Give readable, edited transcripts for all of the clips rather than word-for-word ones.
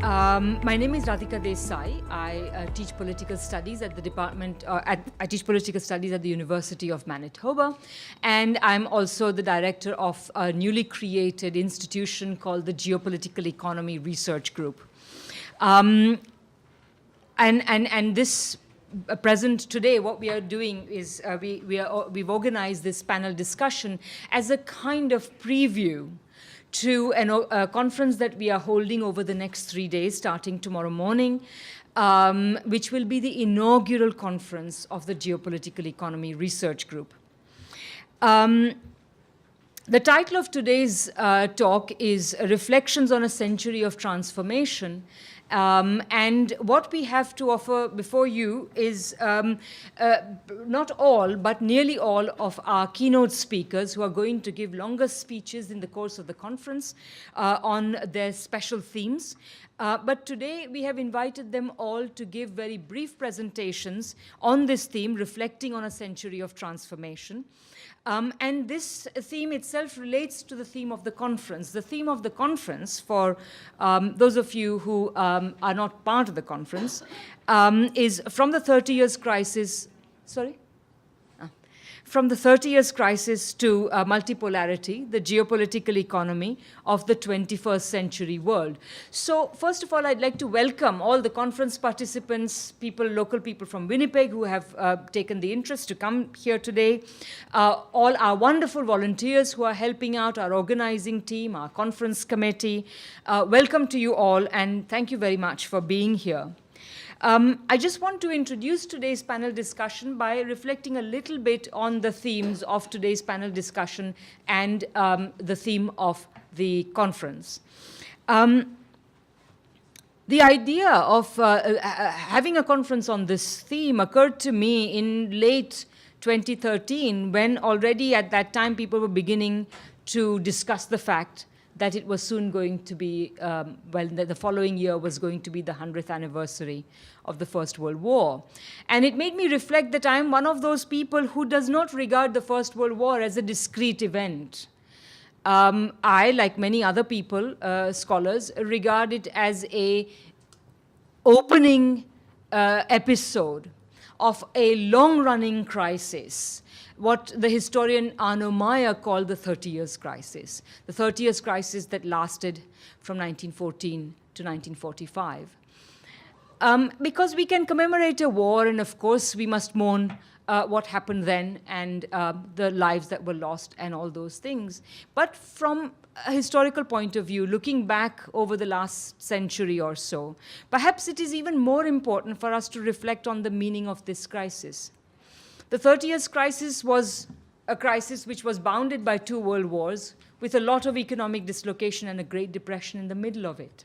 My name is Radhika Desai. I teach political studies at the department. I teach political studies at the University of Manitoba, and I'm also the director of a newly created institution called the Geopolitical Economy Research Group. And this present today, what we are doing is we've organized this panel discussion as a kind of preview to a conference that we are holding over the next 3 days, starting tomorrow morning, which will be the inaugural conference of the Geopolitical Economy Research Group. The title of today's talk is Reflections on a Century of Transformation. And what we have to offer before you is not all, but nearly all of our keynote speakers who are going to give longer speeches in the course of the conference on their special themes. But today we have invited them all to give very brief presentations on this theme, reflecting on a century of transformation. And this theme itself relates to the theme of the conference. The theme of the conference, for those of you who are not part of the conference, is from the 30 years crisis, from the 30 years crisis to multipolarity, the geopolitical economy of the 21st century world. So first of all, I'd like to welcome all the conference participants, local people from Winnipeg who have taken the interest to come here today, all our wonderful volunteers who are helping out, our organizing team, our conference committee. Welcome to you all, and thank you very much for being here. I just want to introduce today's panel discussion by reflecting a little bit on the themes of today's panel discussion and the theme of the conference. The idea of having a conference on this theme occurred to me in late 2013, when already at that time people were beginning to discuss the fact that it was soon going to be, the following year was going to be the 100th anniversary of the First World War. And it made me reflect that I'm one of those people who does not regard the First World War as a discrete event. I, like many other people, scholars, regard it as a opening episode of a long-running crisis, what the historian Arno Meyer called the 30 years crisis, the 30 years crisis that lasted from 1914 to 1945. Because we can commemorate a war, and of course we must mourn what happened then and the lives that were lost and all those things. But from a historical point of view, looking back over the last century or so, perhaps it is even more important for us to reflect on the meaning of this crisis. The 30 years crisis was a crisis which was bounded by 2 world wars, with a lot of economic dislocation and a Great Depression in the middle of it.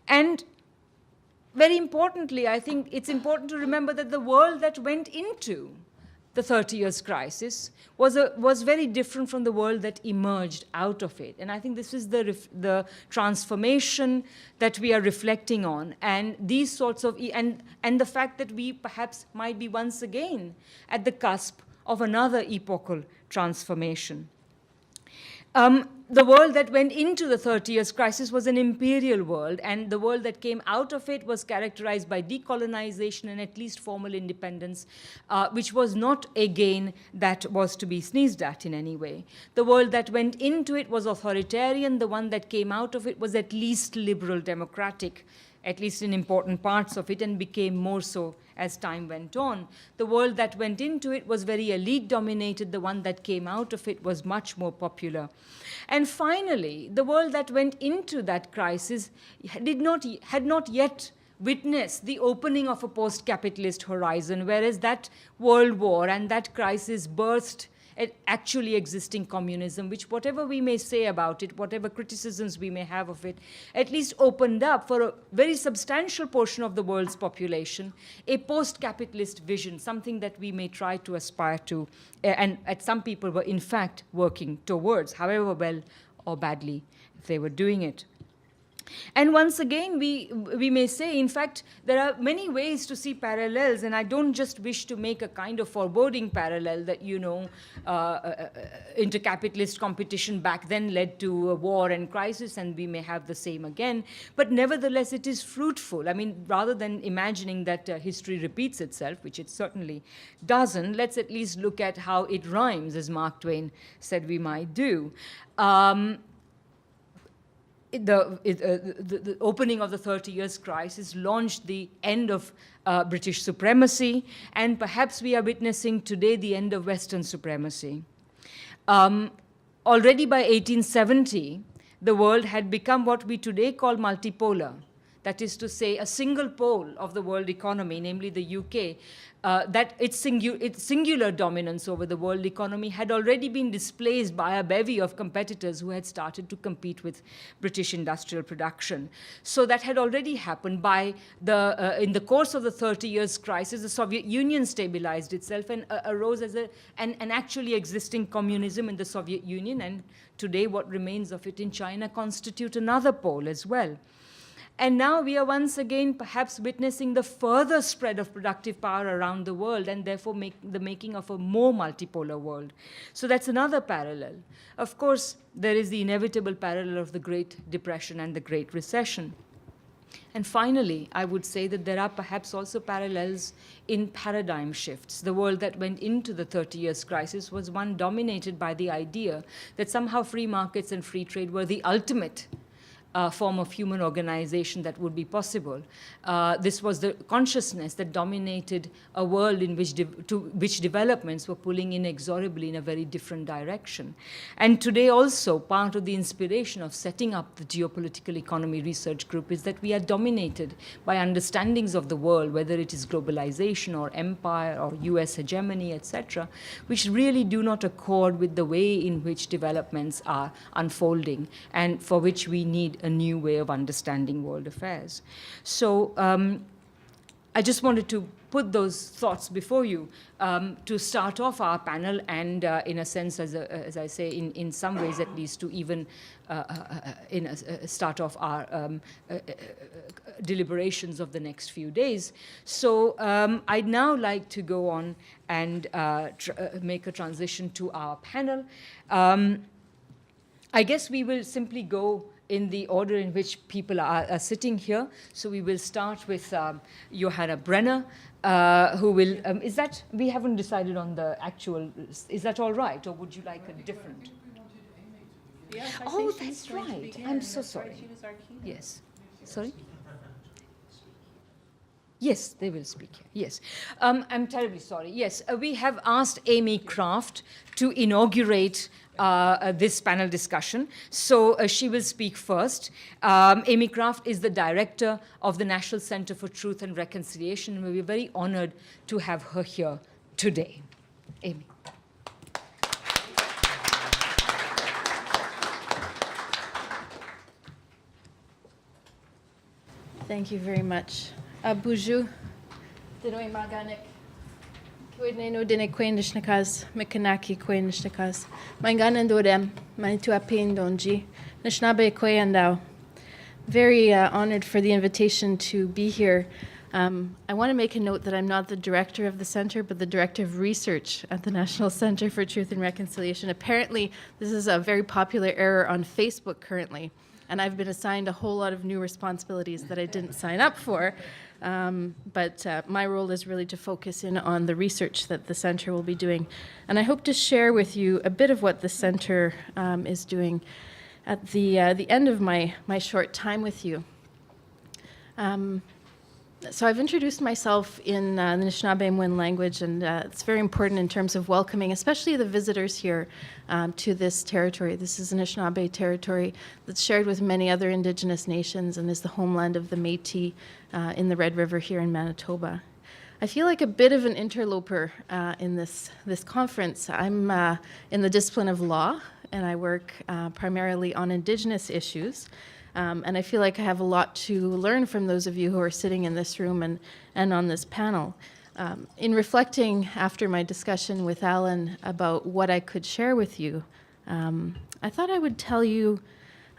And very importantly, I think it's important to remember that the world that went into the 30 years crisis was very different from the world that emerged out of it. And I think this is the transformation that we are reflecting on, and these sorts of, and the fact that we perhaps might be once again at the cusp of another epochal transformation. The world that went into the 30 years crisis was an imperial world, and the world that came out of it was characterized by decolonization and at least formal independence, which was not a gain that was to be sneezed at in any way. The world that went into it was authoritarian. The one that came out of it was at least liberal democratic, at least in important parts of it, and became more so as time went on. The world that went into it was very elite-dominated. The one that came out of it was much more popular. And finally, the world that went into that crisis had not yet witnessed the opening of a post-capitalist horizon, whereas that world war and that crisis birthed actually existing communism, which, whatever we may say about it, whatever criticisms we may have of it, at least opened up for a very substantial portion of the world's population a post-capitalist vision, something that we may try to aspire to, and some people were in fact working towards, however well or badly they were doing it. And once again, we may say, in fact, there are many ways to see parallels, and I don't just wish to make a kind of foreboding parallel that, intercapitalist competition back then led to a war and crisis, and we may have the same again. But nevertheless, it is fruitful. I mean, rather than imagining that history repeats itself, which it certainly doesn't, let's at least look at how it rhymes, as Mark Twain said we might do. The opening of the 30 Years' crisis launched the end of British supremacy, and perhaps we are witnessing today the end of Western supremacy. Already by 1870, the world had become what we today call multipolar. That is to say, a single pole of the world economy, namely the UK, that its singular dominance over the world economy had already been displaced by a bevy of competitors who had started to compete with British industrial production. So that had already happened. In the course of the 30 Years' crisis, the Soviet Union stabilized itself and arose as an actually existing communism in the Soviet Union, and today what remains of it in China constitute another pole as well. And now we are once again perhaps witnessing the further spread of productive power around the world, and therefore the making of a more multipolar world. So that's another parallel. Of course, there is the inevitable parallel of the Great Depression and the Great Recession. And finally, I would say that there are perhaps also parallels in paradigm shifts. The world that went into the 30 Years' crisis was one dominated by the idea that somehow free markets and free trade were the ultimate form of human organization that would be possible. This was the consciousness that dominated a world in which developments were pulling inexorably in a very different direction. And today also, part of the inspiration of setting up the Geopolitical Economy Research Group is that we are dominated by understandings of the world, whether it is globalization or empire or US hegemony, etc., which really do not accord with the way in which developments are unfolding, and for which we need a new way of understanding world affairs. So I just wanted to put those thoughts before you to start off our panel, and in a sense, as I say, in some ways at least, to even start off our deliberations of the next few days. So I'd now like to go on and make a transition to our panel. I guess we will simply go in the order in which people are sitting here. So we will start with Johanna Brenner, who will, we haven't decided on the actual, is that all right, or would you like a different? Yes, oh, that's right. I'm so sorry. She was our keynote. Yes. Sorry? Yes, they will speak here. Yes. I'm terribly sorry. Yes, we have asked Aimee Kraft to inaugurate this panel discussion. So she will speak first. Aimee Kraft is the director of the National Center for Truth and Reconciliation, and we're very honored to have her here today. Aimee. Thank you very much. Bonjour. Dinoy maganik. Kwedneno dine kwendishnikas, mekanaki kwendishnikas. Manganan dodem, manitu apin donji, nishnabe kwendao. Very honored for the invitation to be here. I want to make a note that I'm not the director of the center, but the director of research at the National Center for Truth and Reconciliation. Apparently, this is a very popular error on Facebook currently, and I've been assigned a whole lot of new responsibilities that I didn't sign up for. But my role is really to focus in on the research that the center will be doing. And I hope to share with you a bit of what the center is doing at the end of my short time with you. So I've introduced myself in the Anishinaabe language, and it's very important in terms of welcoming, especially the visitors here to this territory. This is Anishinaabe territory that's shared with many other Indigenous nations and is the homeland of the Métis in the Red River here in Manitoba. I feel like a bit of an interloper in this conference. I'm in the discipline of law, and I work primarily on Indigenous issues. And I feel like I have a lot to learn from those of you who are sitting in this room and on this panel. In reflecting after my discussion with Alan about what I could share with you, I thought I would tell you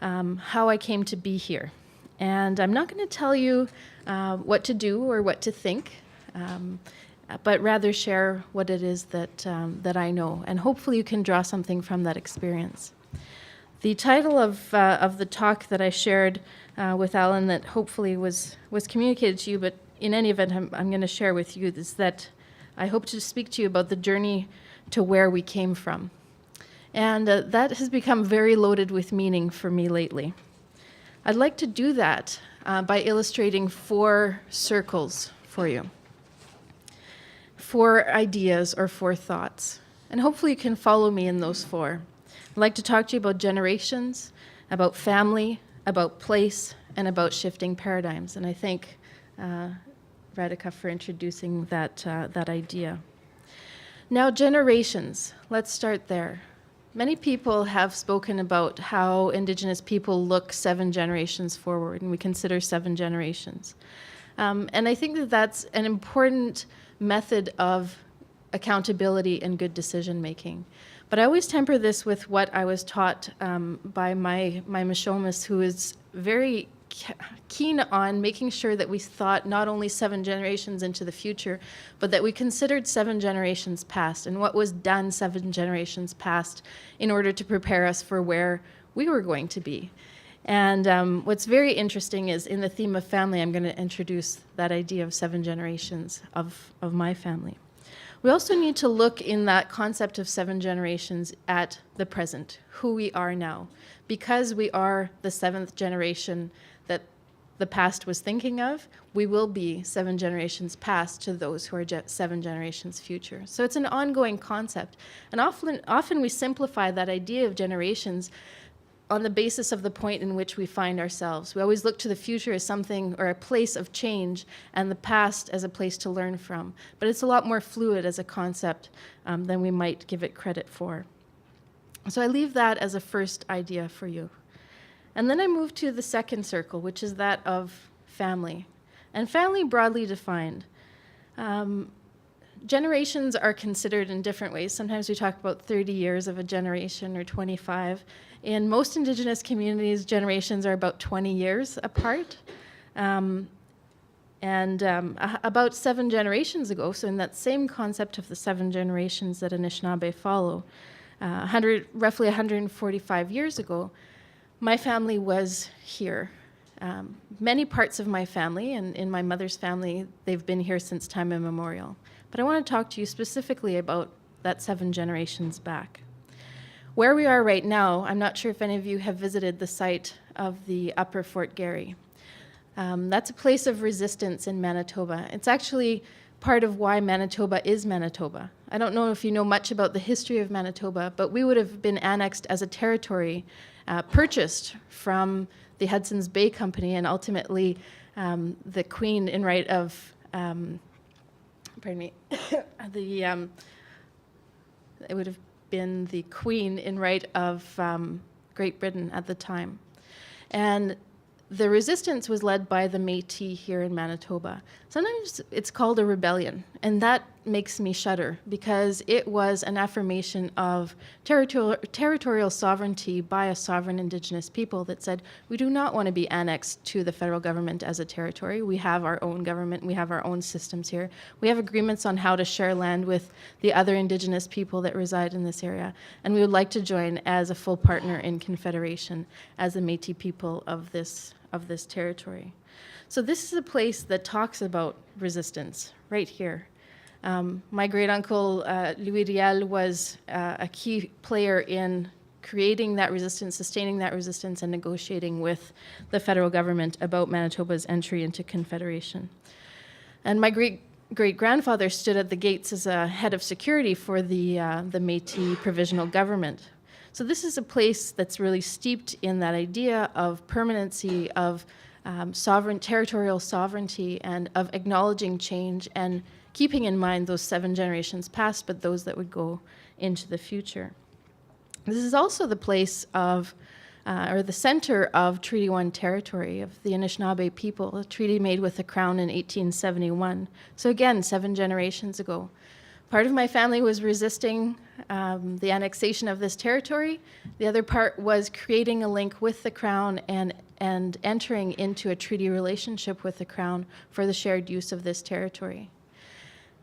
how I came to be here And I'm not going to tell you what to do or what to think, but rather share what it is that I know. And hopefully you can draw something from that experience. The title of the talk that I shared with Alan that hopefully was communicated to you, but in any event I'm going to share with you, is that I hope to speak to you about the journey to where we came from. And that has become very loaded with meaning for me lately. I'd like to do that by illustrating 4 circles for you. 4 ideas or 4 thoughts. And hopefully you can follow me in those 4. I'd like to talk to you about generations, about family, about place, and about shifting paradigms. And I thank Radhika for introducing that idea. Now, generations. Let's start there. Many people have spoken about how Indigenous people look 7 generations forward, and we consider 7 generations. And I think that that's an important method of accountability and good decision making. But I always temper this with what I was taught by my Mishomis, who is very keen on making sure that we thought not only 7 generations into the future, but that we considered 7 generations past and what was done 7 generations past in order to prepare us for where we were going to be. And what's very interesting is in the theme of family, I'm going to introduce that idea of 7 generations of my family. We also need to look in that concept of 7 generations at the present, who we are now, because we are the 7th generation that the past was thinking of. We will be 7 generations past to those who are 7 generations future. So it's an ongoing concept. And often we simplify that idea of generations on the basis of the point in which we find ourselves. We always look to the future as something or a place of change and the past as a place to learn from. But it's a lot more fluid as a concept than we might give it credit for. So I leave that as a first idea for you. And then I move to the second circle, which is that of family. And family broadly defined. Generations are considered in different ways. Sometimes we talk about 30 years of a generation or 25. In most Indigenous communities, generations are about 20 years apart. About 7 generations ago, so in that same concept of the 7 generations that Anishinaabe follow, roughly 145 years ago, my family was here. Many parts of my family, and in my mother's family, they've been here since time immemorial. But I want to talk to you specifically about that 7 generations back. Where we are right now, I'm not sure if any of you have visited the site of the Upper Fort Garry. That's a place of resistance in Manitoba. It's actually part of why Manitoba is Manitoba. I don't know if you know much about the history of Manitoba, but we would have been annexed as a territory purchased from the Hudson's Bay Company, and ultimately the Queen in right of, it would have been the Queen in right of Great Britain at the time. And the resistance was led by the Métis here in Manitoba. Sometimes it's called a rebellion, and that makes me shudder because it was an affirmation of territorial sovereignty by a sovereign Indigenous people that said, we do not want to be annexed to the federal government as a territory. We have our own government. We have our own systems here. We have agreements on how to share land with the other Indigenous people that reside in this area, and we would like to join as a full partner in Confederation as the Métis people of this territory. So this is a place that talks about resistance right here. My great uncle Louis Riel was a key player in creating that resistance, sustaining that resistance, and negotiating with the federal government about Manitoba's entry into Confederation. And my great-grandfather stood at the gates as a head of security for the Métis provisional government. So this is a place that's really steeped in that idea of permanency, of territorial sovereignty, and of acknowledging change and keeping in mind those 7 generations past, but those that would go into the future. This is also the place of, or the center of Treaty 1 territory of the Anishinaabe people, a treaty made with the Crown in 1871. So again, 7 generations ago. Part of my family was resisting the annexation of this territory. The other part was creating a link with the Crown and entering into a treaty relationship with the Crown for the shared use of this territory.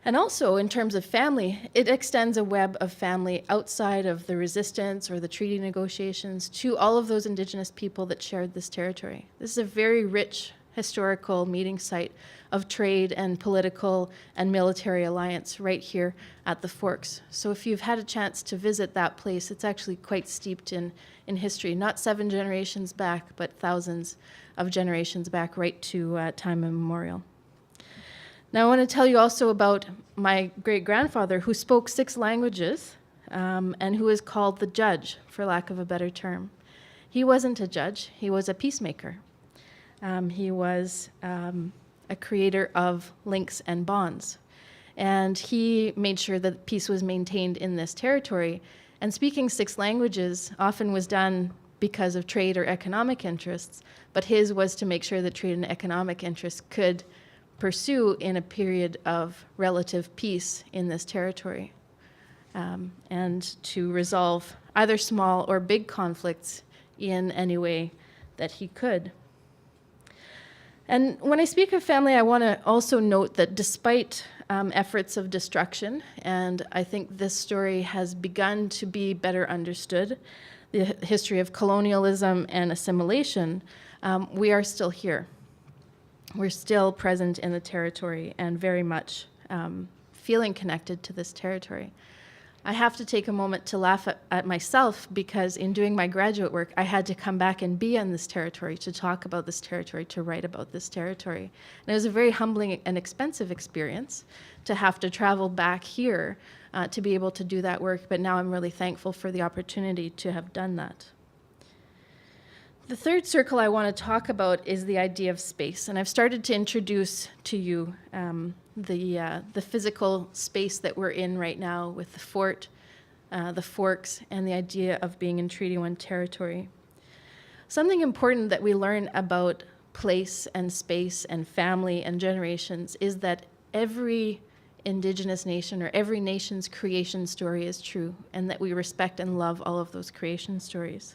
And also, in terms of family, it extends a web of family outside of the resistance or the treaty negotiations to all of those Indigenous people that shared this territory. This is a very rich historical meeting site of trade and political and military alliance right here at the Forks. So if you've had a chance to visit that place, it's actually quite steeped in history, not 7 generations back, but thousands of generations back, right to time immemorial. Now I want to tell you also about my great-grandfather who spoke 6 languages and who is called the judge, for lack of a better term. He wasn't a judge, he was a peacemaker. He was a creator of links and bonds. And he made sure that peace was maintained in this territory. And speaking 6 languages often was done because of trade or economic interests, but his was to make sure that trade and economic interests could pursue in a period of relative peace in this territory, and to resolve either small or big conflicts in any way that he could. And when I speak of family, I want to also note that despite efforts of destruction, and I think this story has begun to be better understood, the history of colonialism and assimilation, we are still here. We're still present in the territory and very much feeling connected to this territory. I have to take a moment to laugh at myself because in doing my graduate work, I had to come back and be in this territory, to talk about this territory, to write about this territory. And it was a very humbling and expensive experience to have to travel back here to be able to do that work, but now I'm really thankful for the opportunity to have done that. The third circle I want to talk about is the idea of space, and I've started to introduce to you the physical space that we're in right now with the fort, the Forks, and the idea of being in Treaty 1 territory. Something important that we learn about place and space and family and generations is that every Indigenous nation or every nation's creation story is true, and that we respect and love all of those creation stories.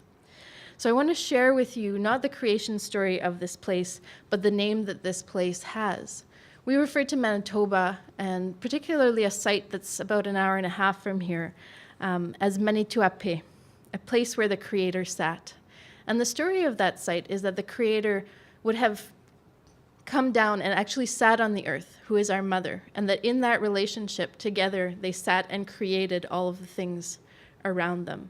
So I want to share with you not the creation story of this place, but the name that this place has. We refer to Manitoba, and particularly a site that's about an hour and a half from here, as Manituape, a place where the Creator sat. And the story of that site is that the Creator would have come down and actually sat on the earth, who is our mother, and that in that relationship together they sat and created all of the things around them.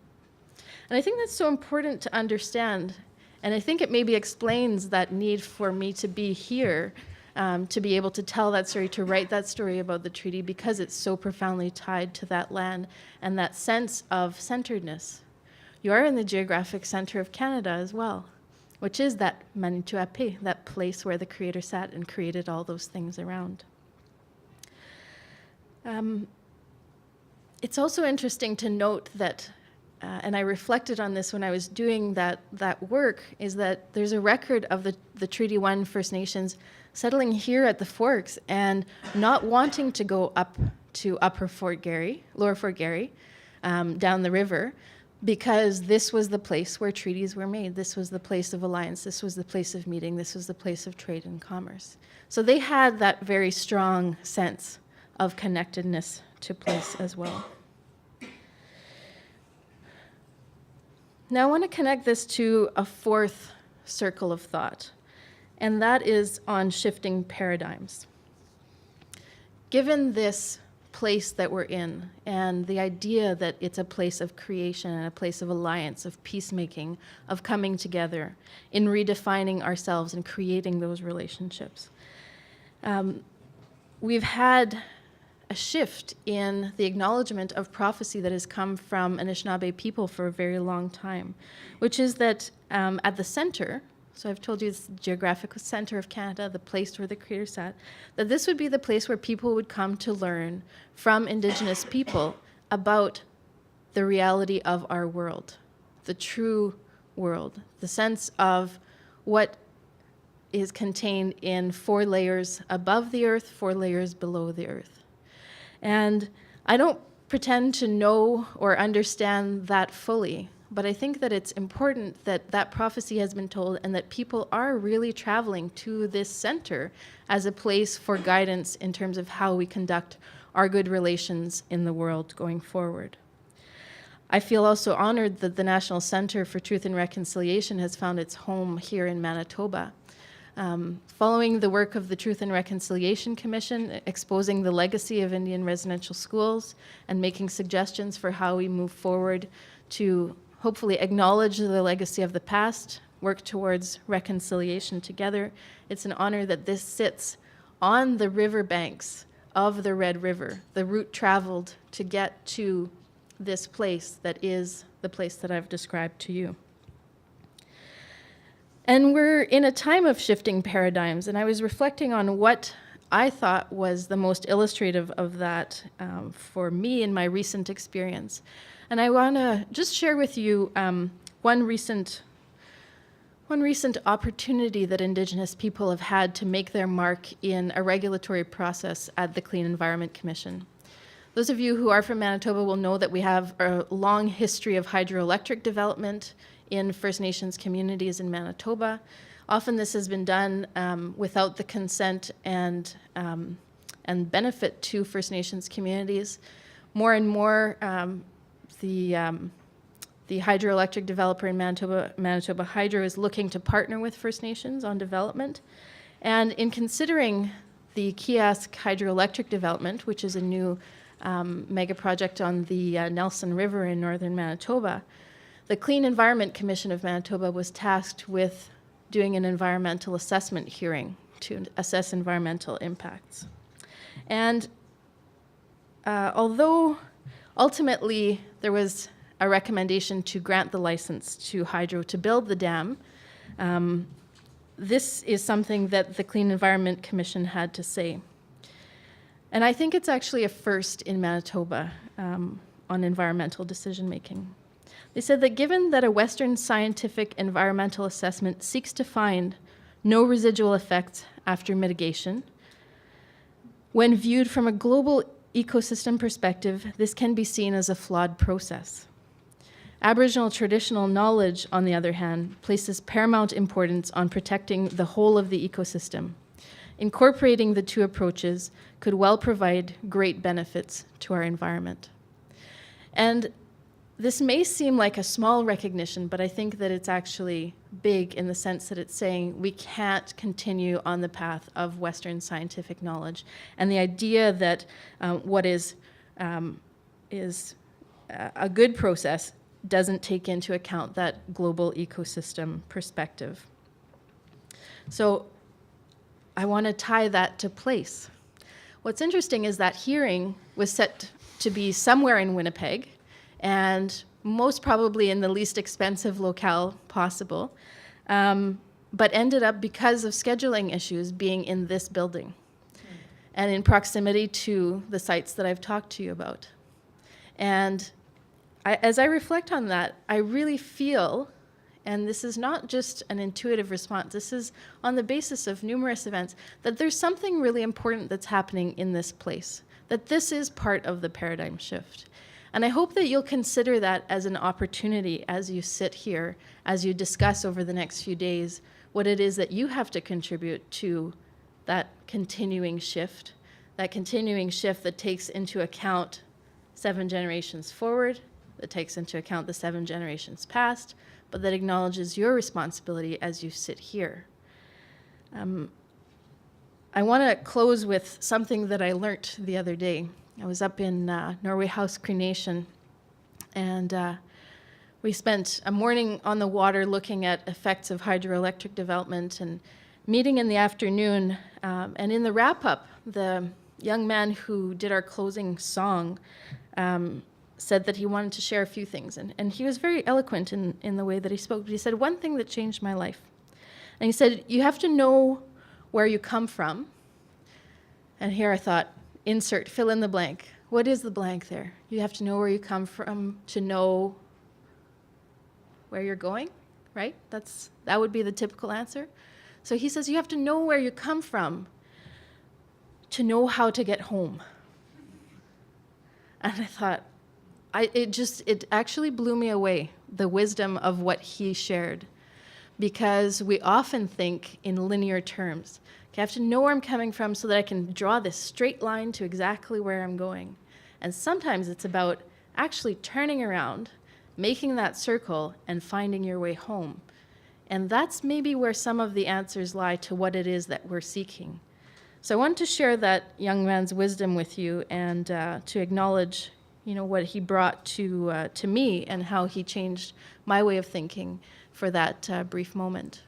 And I think that's so important to understand, and I think it maybe explains that need for me to be here, to be able to tell that story, to write that story about the treaty, because it's so profoundly tied to that land and that sense of centeredness. You are in the geographic center of Canada as well, which is that Manituape, that place where the Creator sat and created all those things around. It's also interesting to note that and I reflected on this when I was doing that work, is that there's a record of the Treaty 1 First Nations settling here at the Forks and not wanting to go up to Lower Fort Garry, down the river, because this was the place where treaties were made. This was the place of alliance. This was the place of meeting. This was the place of trade and commerce. So they had that very strong sense of connectedness to place as well. Now I want to connect this to a fourth circle of thought, and that is on shifting paradigms. Given this place that we're in and the idea that it's a place of creation and a place of alliance, of peacemaking, of coming together, in redefining ourselves and creating those relationships, we've had a shift in the acknowledgement of prophecy that has come from Anishinaabe people for a very long time, which is that at the center, so I've told you it's the geographical center of Canada, the place where the Creator sat, that this would be the place where people would come to learn from Indigenous people about the reality of our world, the true world, the sense of what is contained in 4 layers above the earth, 4 layers below the earth. And I don't pretend to know or understand that fully, but I think that it's important that that prophecy has been told and that people are really traveling to this center as a place for guidance in terms of how we conduct our good relations in the world going forward. I feel also honored that the National Center for Truth and Reconciliation has found its home here in Manitoba. Following the work of the Truth and Reconciliation Commission, exposing the legacy of Indian residential schools and making suggestions for how we move forward to hopefully acknowledge the legacy of the past, work towards reconciliation together. It's an honor that this sits on the riverbanks of the Red River, the route traveled to get to this place that is the place that I've described to you. And we're in a time of shifting paradigms, and I was reflecting on what I thought was the most illustrative of that for me in my recent experience. And I want to just share with you one recent opportunity that Indigenous people have had to make their mark in a regulatory process at the Clean Environment Commission. Those of you who are from Manitoba will know that we have a long history of hydroelectric development in First Nations communities in Manitoba. Often this has been done without the consent and benefit to First Nations communities. More and more, the hydroelectric developer in Manitoba Hydro, is looking to partner with First Nations on development. And in considering the Kiosk hydroelectric development, which is a new mega project on the Nelson River in northern Manitoba, the Clean Environment Commission of Manitoba was tasked with doing an environmental assessment hearing to assess environmental impacts. And although ultimately there was a recommendation to grant the license to Hydro to build the dam, this is something that the Clean Environment Commission had to say. And I think it's actually a first in Manitoba on environmental decision making. They said that given that a Western scientific environmental assessment seeks to find no residual effects after mitigation, when viewed from a global ecosystem perspective, this can be seen as a flawed process. Aboriginal traditional knowledge, on the other hand, places paramount importance on protecting the whole of the ecosystem. Incorporating the two approaches could well provide great benefits to our environment. And this may seem like a small recognition, but I think that it's actually big in the sense that it's saying we can't continue on the path of Western scientific knowledge. And the idea that what is a good process doesn't take into account that global ecosystem perspective. So I want to tie that to place. What's interesting is that hearing was set to be somewhere in Winnipeg, and most probably in the least expensive locale possible, but ended up, because of scheduling issues, being in this building and in proximity to the sites that I've talked to you about. And as I reflect on that, I really feel, and this is not just an intuitive response, this is on the basis of numerous events, that there's something really important that's happening in this place, that this is part of the paradigm shift. And I hope that you'll consider that as an opportunity as you sit here, as you discuss over the next few days what it is that you have to contribute to that continuing shift that takes into account 7 generations forward, that takes into account the 7 generations past, but that acknowledges your responsibility as you sit here. I want to close with something that I learnt the other day. I was up in Norway House Cree Nation, and we spent a morning on the water looking at effects of hydroelectric development and meeting in the afternoon. And in the wrap-up, the young man who did our closing song said that he wanted to share a few things. And he was very eloquent in the way that he spoke. But he said, one thing that changed my life. And he said, you have to know where you come from. And here I thought, insert, fill in the blank. What is the blank there? You have to know where you come from to know where you're going, right? That would be the typical answer. So he says you have to know where you come from to know how to get home. And I thought, it actually blew me away, the wisdom of what he shared. Because we often think in linear terms. Okay, I have to know where I'm coming from so that I can draw this straight line to exactly where I'm going. And sometimes it's about actually turning around, making that circle, and finding your way home. And that's maybe where some of the answers lie to what it is that we're seeking. So I wanted to share that young man's wisdom with you and to acknowledge, what he brought to me and how he changed my way of thinking for that brief moment.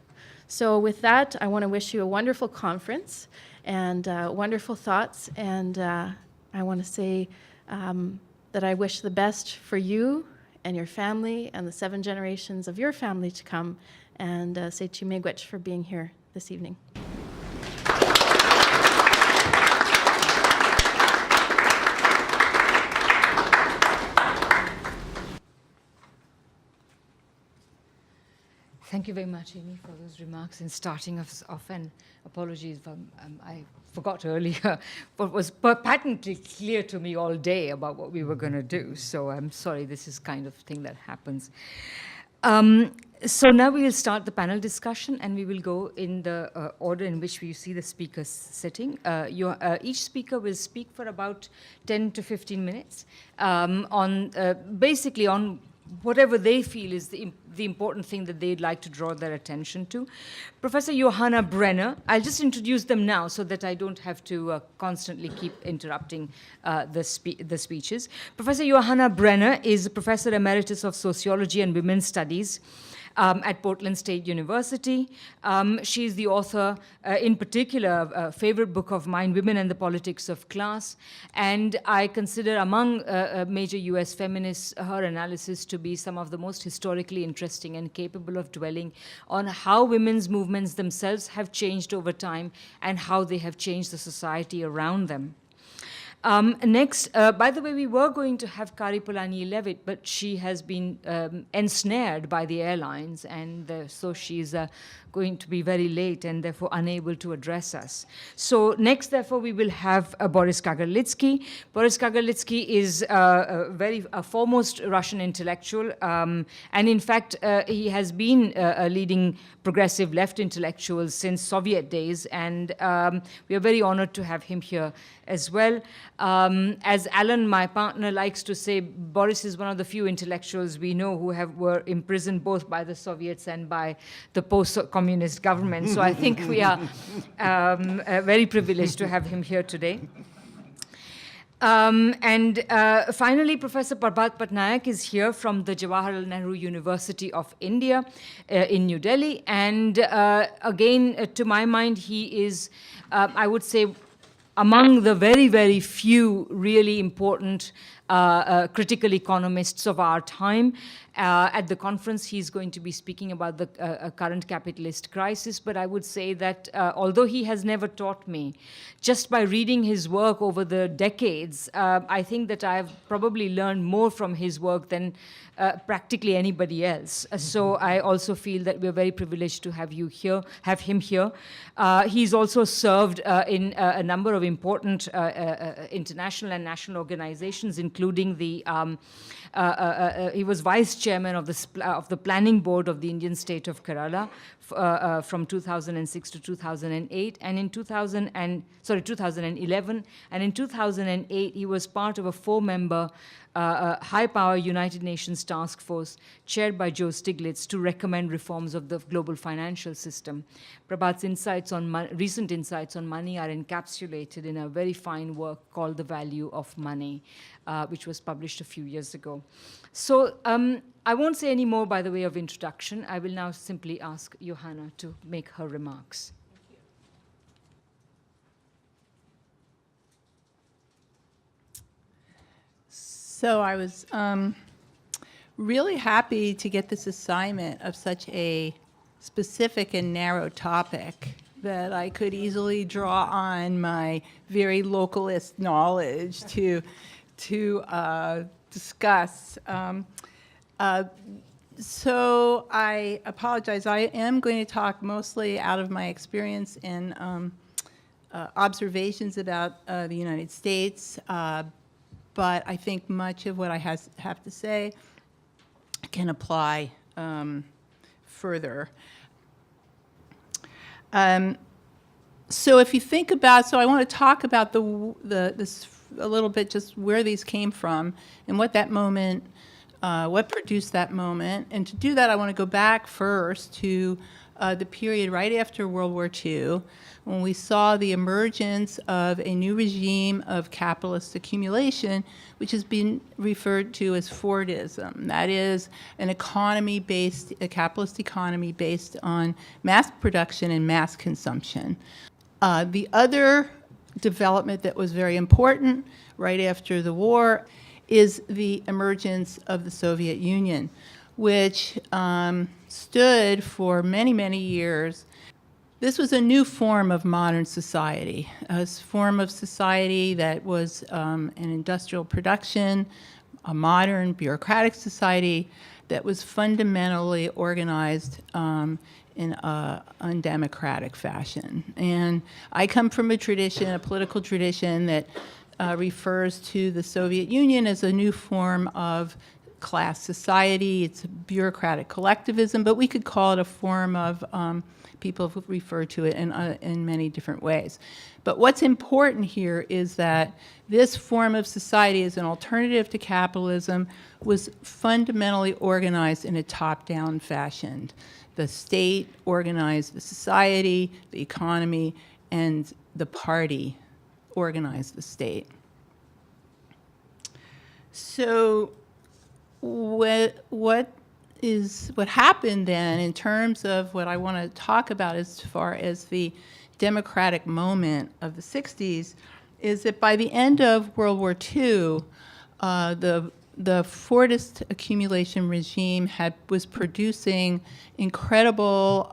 So with that, I want to wish you a wonderful conference and wonderful thoughts. And I want to say that I wish the best for you and your family and the 7 generations of your family to come, and say Chimegwech for being here this evening. Thank you very much, Aimee, for those remarks and starting us off. And apologies, I forgot earlier what was patently clear to me all day about what we were going to do. So I'm sorry, this is kind of thing that happens. So now we will start the panel discussion, and we will go in the order in which we see the speakers sitting. Each speaker will speak for about 10 to 15 minutes basically on whatever they feel is the important thing that they'd like to draw their attention to. Professor Johanna Brenner, I'll just introduce them now so that I don't have to constantly keep interrupting the speeches. Professor Johanna Brenner is a Professor Emeritus of Sociology and Women's Studies at Portland State University. She's the author, in particular, a favorite book of mine, Women and the Politics of Class. And I consider among major US feminists, her analysis to be some of the most historically interesting and capable of dwelling on how women's movements themselves have changed over time and how they have changed the society around them. Next, by the way, we were going to have Kari Polanyi-Levitt, but she has been ensnared by the airlines, and so she's going to be very late and therefore unable to address us. So next, therefore, we will have Boris Kagarlitsky. Boris Kagarlitsky is a foremost Russian intellectual, and in fact, he has been a leading progressive left intellectual since Soviet days, and we are very honored to have him here as well. As Alan, my partner, likes to say, Boris is one of the few intellectuals we know who were imprisoned both by the Soviets and by the post-communist government. So I think we are very privileged to have him here today. Finally, Professor Prabhat Patnaik is here from the Jawaharlal Nehru University of India in New Delhi. And again, to my mind, he is, I would say, among the very, very few really important critical economists of our time. At the conference, he's going to be speaking about the current capitalist crisis, but I would say that although he has never taught me, just by reading his work over the decades, I think that I've probably learned more from his work than practically anybody else. So I also feel that we're very privileged to have him here. He's also served in a number of important international and national organizations, including the he was vice chairman of the planning board of the Indian state of Kerala from 2006 to 2008, and in 2011, and in 2008 he was part of a 4-member high-power United Nations task force chaired by Joe Stiglitz to recommend reforms of the global financial system. Prabhat's recent insights on money are encapsulated in a very fine work called The Value of Money, which was published a few years ago. So I won't say any more by the way of introduction. I will now simply ask Johanna to make her remarks. So I was really happy to get this assignment of such a specific and narrow topic that I could easily draw on my very localist knowledge to discuss. So I apologize. I am going to talk mostly out of my experience in observations about the United States, but I think much of what I have to say can apply further. So if you think about, so I want to talk about this a little bit, just where these came from and what that moment, what produced that moment. And to do that, I want to go back first to the period right after World War II, when we saw the emergence of a new regime of capitalist accumulation, which has been referred to as Fordism. That is an economy-based, a capitalist economy based on mass production and mass consumption. The other development that was very important right after the war is the emergence of the Soviet Union, which stood for many, many years. This was a new form of modern society, a form of society that was an industrial production, a modern bureaucratic society that was fundamentally organized in an undemocratic fashion. And I come from a tradition, a political tradition that refers to the Soviet Union as a new form of class society. It's a bureaucratic collectivism, but we could call it a form of, people refer to it in many different ways. But what's important here is that this form of society as an alternative to capitalism was fundamentally organized in a top-down fashion. The state organized the society, the economy, and the party organized the state. So what happened then in terms of what I want to talk about as far as the democratic moment of the 60s is that by the end of World War II, the Fordist accumulation regime was producing incredible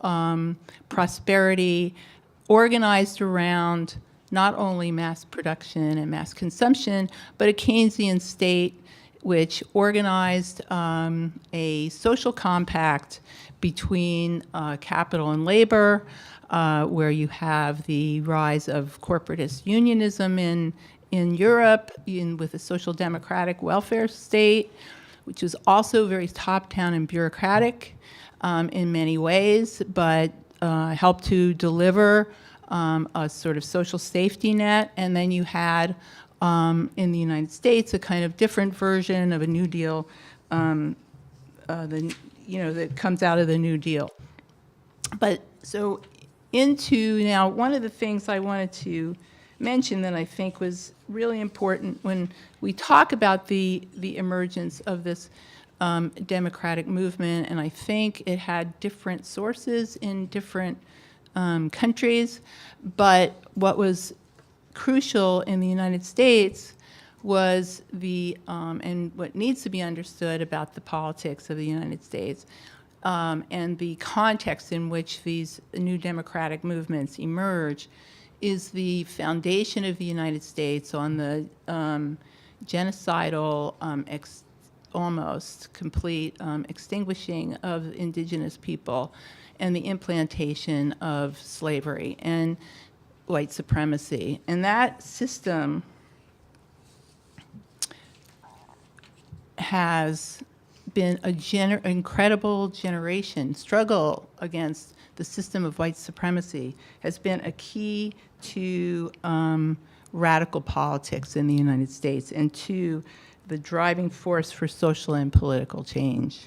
prosperity organized around not only mass production and mass consumption, but a Keynesian state which organized a social compact between capital and labor, where you have the rise of corporatist unionism in Europe with a social democratic welfare state, which was also very top-down and bureaucratic in many ways, but helped to deliver a sort of social safety net. And then you had in the United States a kind of different version of a New Deal, that comes out of the New Deal. But so into now, one of the things I wanted to mention that I think was really important when we talk about the emergence of this democratic movement, and I think it had different sources in different countries, but what was crucial in the United States was and what needs to be understood about the politics of the United States and the context in which these new democratic movements emerge is the foundation of the United States on the genocidal, almost complete extinguishing of indigenous people and the implantation of slavery and white supremacy. And that system has been an incredible generation. Struggle against the system of white supremacy has been a key to radical politics in the United States and to the driving force for social and political change.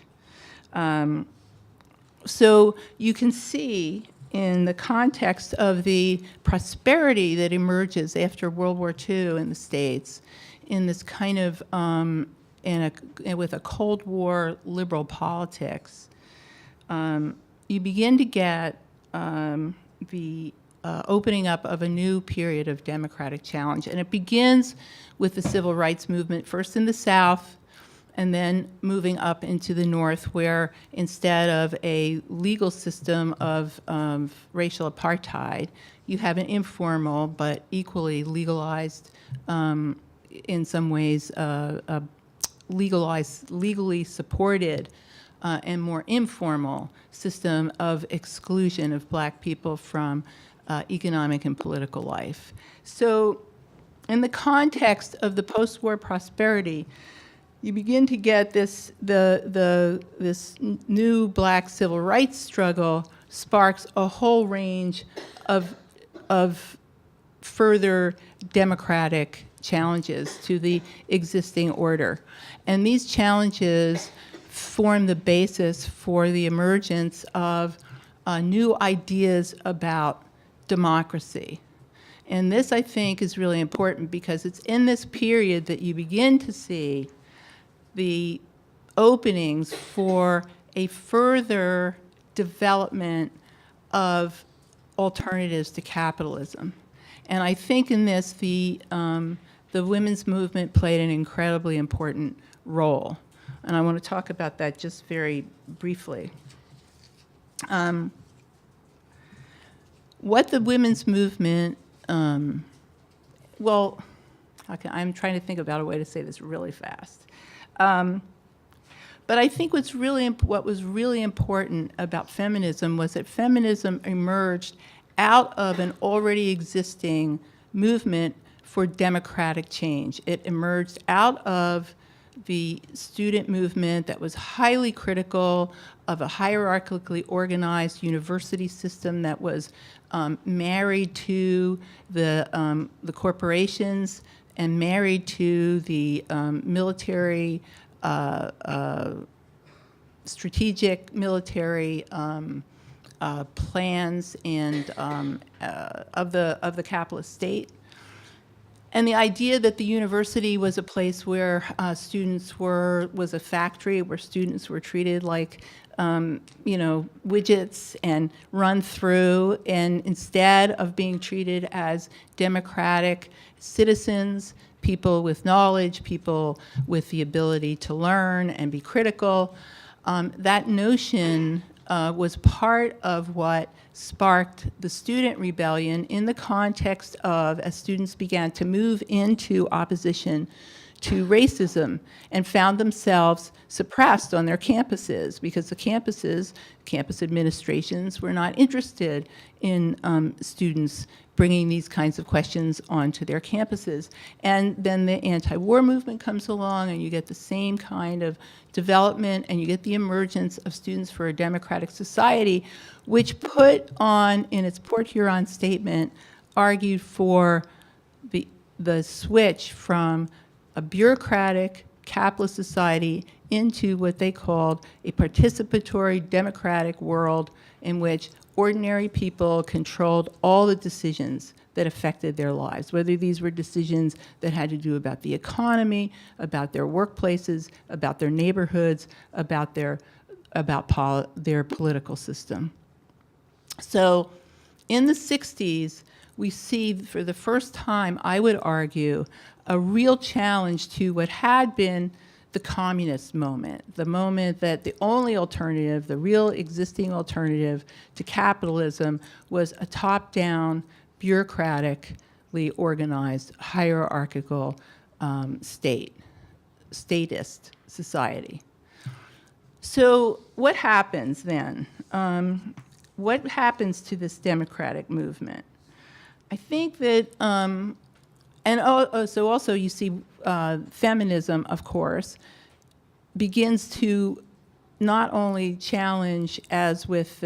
So you can see in the context of the prosperity that emerges after World War II in the States, in this kind of, with a Cold War liberal politics, you begin to get the opening up of a new period of democratic challenge. And it begins with the civil rights movement, first in the South, and then moving up into the North, where instead of a legal system of racial apartheid, you have an informal but equally legalized, in some ways, legally supported and more informal system of exclusion of black people from economic and political life. So in the context of the post-war prosperity, you begin to get this, this new black civil rights struggle sparks a whole range of further democratic challenges to the existing order. And these challenges form the basis for the emergence of new ideas about democracy. And this, I think, is really important because it's in this period that you begin to see the openings for a further development of alternatives to capitalism. And I think in this, the women's movement played an incredibly important role. And I want to talk about that just very briefly. What the women's movement, well, okay, I'm trying to think about a way to say this really fast. But I think what was really important about feminism was that feminism emerged out of an already existing movement for democratic change. It emerged out of the student movement that was highly critical of a hierarchically organized university system that was married to the corporations and married to the military, strategic military plans and of the capitalist state. And the idea that the university was a place where was a factory where students were treated like, widgets and run through, and instead of being treated as democratic citizens, people with knowledge, people with the ability to learn and be critical, that notion was part of what sparked the student rebellion in the context of, as students began to move into opposition to racism and found themselves suppressed on their campuses because the campus administrations were not interested in students bringing these kinds of questions onto their campuses. And then the anti-war movement comes along and you get the same kind of development and you get the emergence of Students for a Democratic Society, which put on, in its Port Huron statement, argued for the switch from a bureaucratic capitalist society into what they called a participatory democratic world in which ordinary people controlled all the decisions that affected their lives, whether these were decisions that had to do about the economy, about their workplaces, about their neighborhoods, about their political system. So in the 60s, we see for the first time, I would argue, a real challenge to what had been the communist moment, the moment that the only alternative, the real existing alternative to capitalism was a top-down, bureaucratically organized, hierarchical statist society. So what happens then? What happens to this democratic movement? I think that, so also you see feminism, of course, begins to not only challenge, as with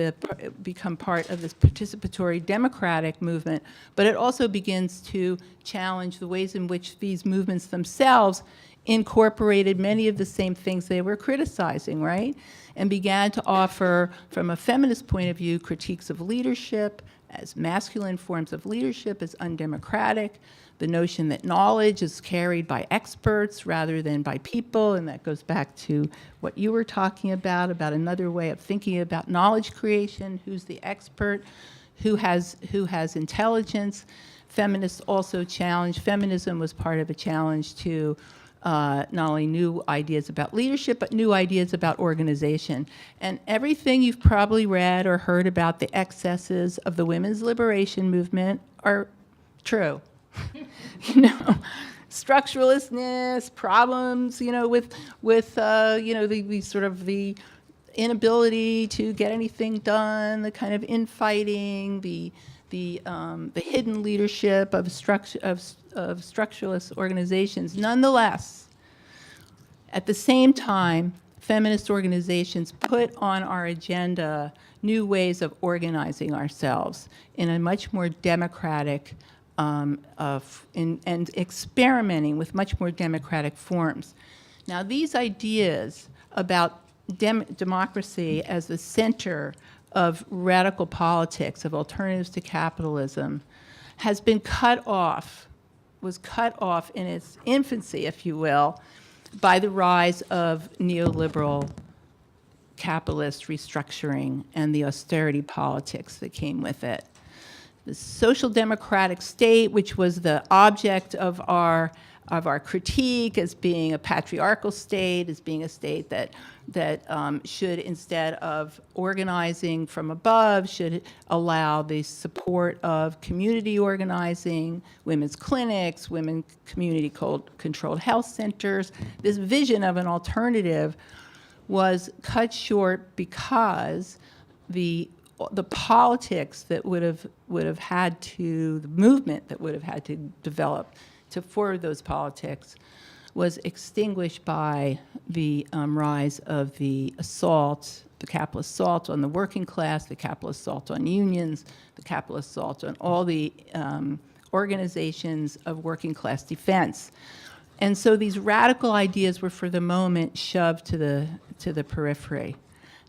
become part of this participatory democratic movement, but it also begins to challenge the ways in which these movements themselves incorporated many of the same things they were criticizing, right? And began to offer, from a feminist point of view, critiques of leadership as masculine forms of leadership, as undemocratic, the notion that knowledge is carried by experts rather than by people, and that goes back to what you were talking about another way of thinking about knowledge creation, who's the expert, who has intelligence. Feminists also challenged, feminism was part of a challenge to not only new ideas about leadership, but new ideas about organization. And everything you've probably read or heard about the excesses of the women's liberation movement are true. Structuralistness, problems, with the sort of the inability to get anything done, the kind of infighting, the the hidden leadership of structuralist organizations. Nonetheless, at the same time, feminist organizations put on our agenda new ways of organizing ourselves in a much more democratic and experimenting with much more democratic forms. Now, these ideas about democracy as the center of radical politics, of alternatives to capitalism, has been was cut off in its infancy, if you will, by the rise of neoliberal capitalist restructuring and the austerity politics that came with it. The social democratic state, which was the object of our critique as being a patriarchal state, as being a state that should, instead of organizing from above, should allow the support of community organizing, women's clinics, women community-controlled health centers. This vision of an alternative was cut short because the politics that would have had to, the movement that would have had to develop to forward those politics was extinguished by the rise of the assault, the capitalist assault on the working class, the capitalist assault on unions, the capitalist assault on all the organizations of working class defense. And so these radical ideas were, for the moment, shoved to the periphery.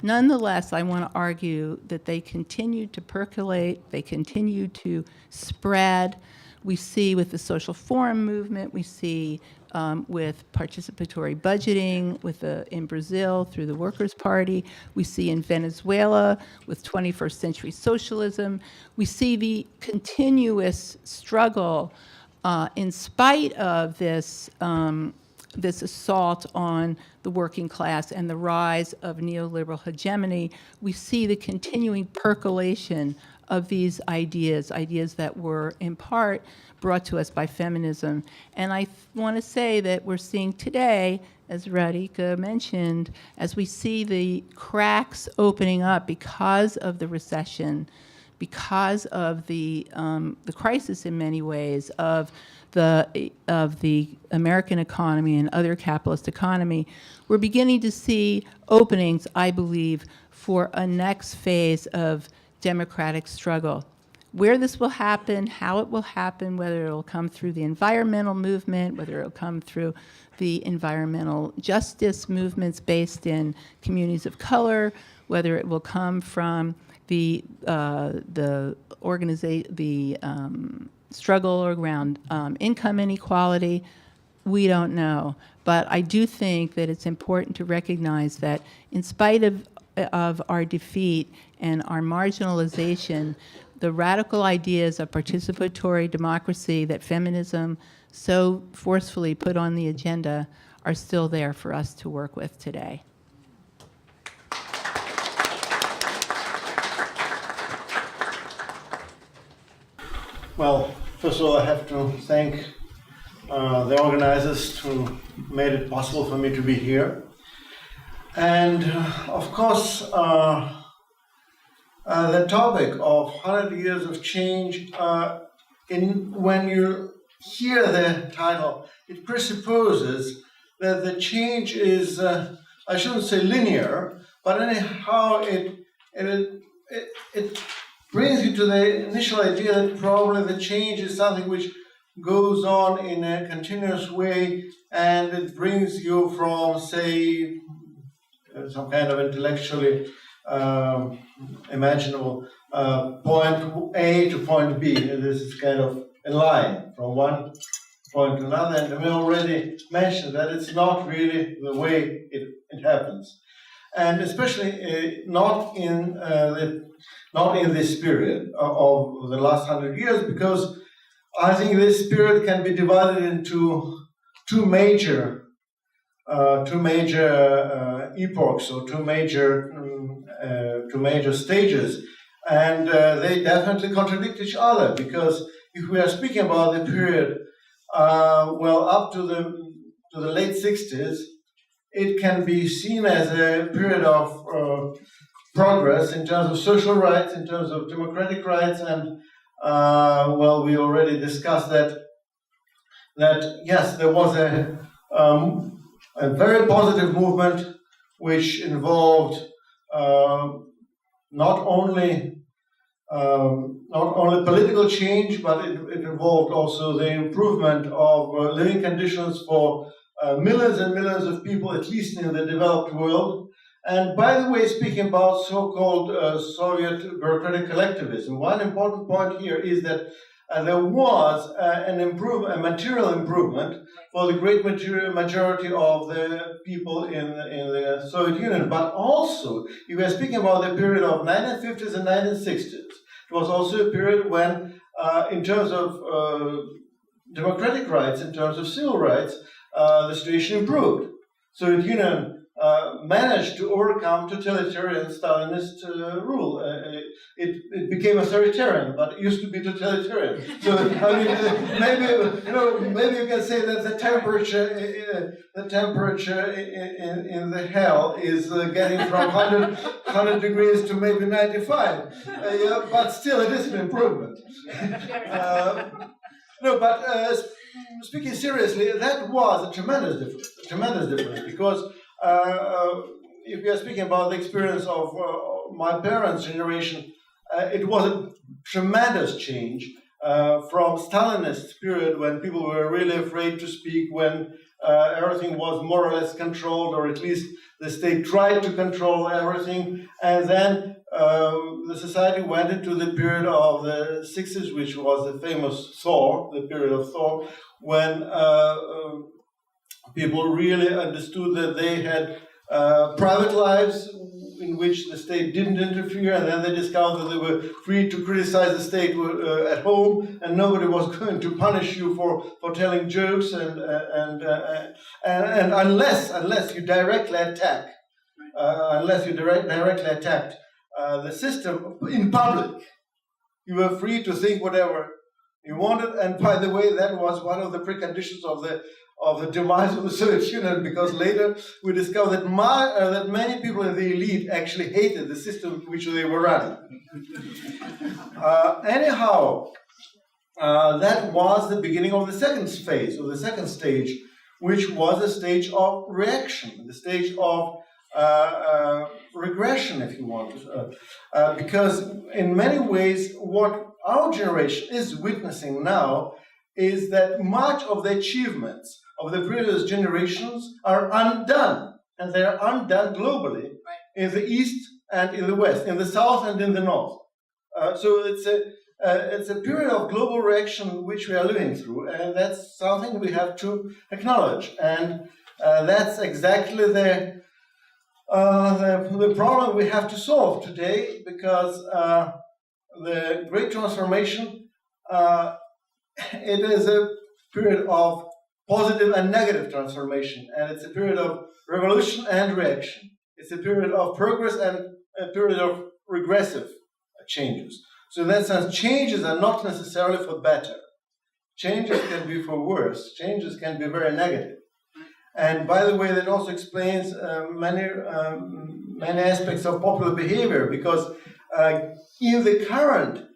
Nonetheless, I want to argue that they continue to percolate, they continue to spread. We see with the social forum movement, we see with participatory budgeting in Brazil through the Workers' Party, we see in Venezuela with 21st century socialism. We see the continuous struggle in spite of this assault on the working class and the rise of neoliberal hegemony. We see the continuing percolation of these ideas that were in part brought to us by feminism. And I want to say that we're seeing today, as Radhika mentioned, as we see the cracks opening up because of the recession, because of the crisis in many ways of the American economy and other capitalist economy, we're beginning to see openings, I believe, for a next phase of democratic struggle. Where this will happen, how it will happen, whether it will come through the environmental movement, whether it will come through the environmental justice movements based in communities of color, whether it will come from the struggle around income inequality, we don't know. But I do think that it's important to recognize that in spite of our defeat and our marginalization, the radical ideas of participatory democracy that feminism so forcefully put on the agenda are still there for us to work with today. Well, first of all, I have to thank the organizers who made it possible for me to be here. And of course, the topic of 100 years of change, when you hear the title, it presupposes that the change is, I shouldn't say linear, but anyhow it brings you to the initial idea that probably the change is something which goes on in a continuous way, and it brings you from, say, some kind of intellectually imaginable point A to point B. This is kind of a line from one point to another, and we already mentioned that it's not really the way it happens, and especially not in this period of the last 100 years, because I think this period can be divided into two major epochs, or two major stages, and they definitely contradict each other, because if we are speaking about the period up to the late 60s, it can be seen as a period of progress in terms of social rights, in terms of democratic rights, and well, we already discussed that yes, there was a very positive movement which involved not only political change, but it involved also the improvement of living conditions for millions and millions of people, at least in the developed world. And by the way, speaking about so-called Soviet bureaucratic collectivism, one important point here is that there was a material improvement for the great majority of the people in the Soviet Union. But also, if we are speaking about the period of 1950s and 1960s, it was also a period when, in terms of democratic rights, in terms of civil rights, the situation improved. Soviet Union managed to overcome totalitarian Stalinist rule. It became authoritarian, but it used to be totalitarian. So I mean, maybe you can say that the temperature in the hell is getting from 100 degrees to maybe 95. Yeah, but still, it is an improvement. Speaking seriously, that was a tremendous difference, because if we are speaking about the experience of my parents' generation, it was a tremendous change from Stalinist period, when people were really afraid to speak, when everything was more or less controlled, or at least the state tried to control everything, and then the society went into the period of the 60s, which was the famous thaw, the period of thaw, when people really understood that they had private lives in which the state didn't interfere, and then they discovered that they were free to criticize the state at home, and nobody was going to punish you for telling jokes, and unless you directly attacked the system in public, you were free to think whatever you wanted. And by the way, that was one of the preconditions of the demise of the Soviet Union, because later we discovered that many people in the elite actually hated the system which they were running. Anyhow, that was the beginning of the second phase, of the second stage, which was a stage of reaction, the stage of regression, if you want, because in many ways what our generation is witnessing now is that much of the achievements of the previous generations are undone, and they are undone globally, in the East and in the West, in the South and in the North. So it's a period of global reaction which we are living through, and that's something we have to acknowledge. And that's exactly the problem we have to solve today, because the Great Transformation, it is a period of positive and negative transformation, and it's a period of revolution and reaction. It's a period of progress and a period of regressive changes. So in that sense, changes are not necessarily for better. Changes can be for worse. Changes can be very negative. And by the way, that also explains many aspects of popular behavior, because in the current